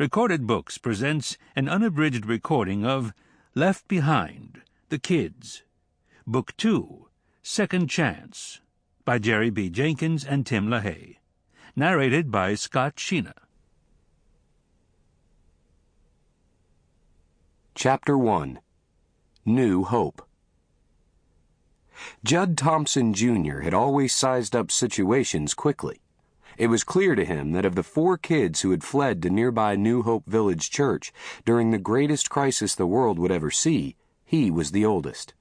Recorded Books presents an unabridged recording of Left Behind, The Kids, Book 2, Second Chance, by Jerry B. Jenkins and Tim LaHaye. Narrated by Scott Shina. Chapter 1. New Hope. Judd Thompson, Jr. had always sized up situations quickly. It was clear to him that of the 4 kids who had fled to nearby New Hope Village Church during the greatest crisis the world would ever see, he was the oldest.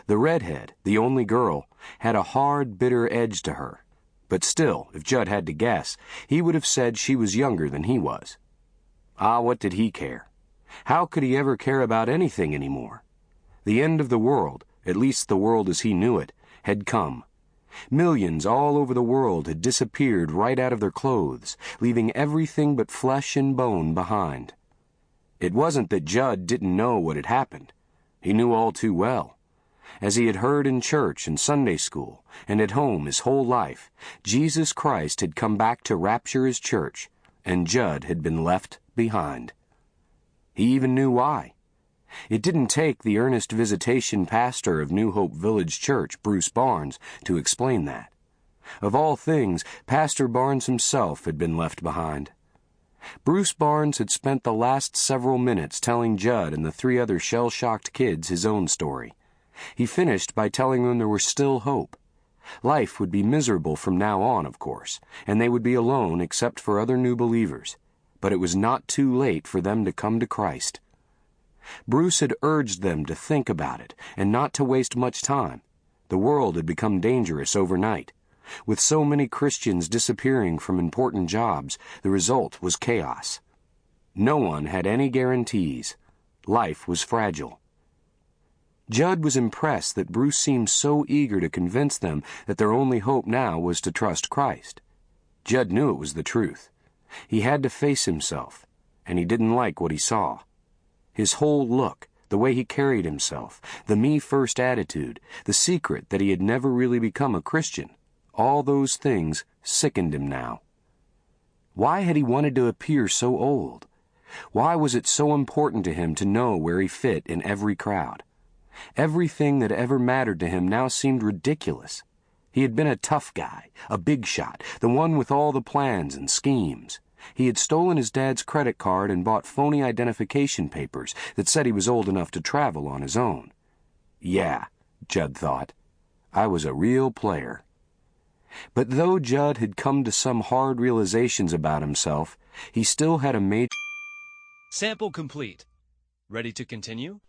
The redhead, the only girl, had a hard, bitter edge to her. But still, if Judd had to guess, he would have said she was younger than he was. What did he care? How could he ever care about anything anymore? The end of the world, at least the world as he knew it, had come. Millions all over the world had disappeared right out of their clothes, leaving everything but flesh and bone behind. It wasn't that Judd didn't know what had happened. He knew all too well. As he had heard in church and Sunday school and at home his whole life, Jesus Christ had come back to rapture his church, and Judd had been left behind. He even knew why. It didn't take the earnest visitation pastor of New Hope Village Church, Bruce Barnes, to explain that. Of all things, Pastor Barnes himself had been left behind. Bruce Barnes had spent the last several minutes telling Judd and the 3 other shell-shocked kids his own story. He finished by telling them there was still hope. Life would be miserable from now on, of course, and they would be alone except for other new believers. But it was not too late for them to come to Christ. Bruce had urged them to think about it and not to waste much time. The world had become dangerous overnight. With so many Christians disappearing from important jobs, the result was chaos. No one had any guarantees. Life was fragile. Judd was impressed that Bruce seemed so eager to convince them that their only hope now was to trust Christ. Judd knew it was the truth. He had to face himself, and he didn't like what he saw. His whole look, the way he carried himself, the me-first attitude, the secret that he had never really become a Christian, all those things sickened him now. Why had he wanted to appear so old? Why was it so important to him to know where he fit in every crowd? Everything that ever mattered to him now seemed ridiculous. He had been a tough guy, a big shot, the one with all the plans and schemes. He had stolen his dad's credit card and bought phony identification papers that said he was old enough to travel on his own. Yeah, Judd thought, I was a real player. But though Judd had come to some hard realizations about himself, he still had a major... Sample complete. Ready to continue?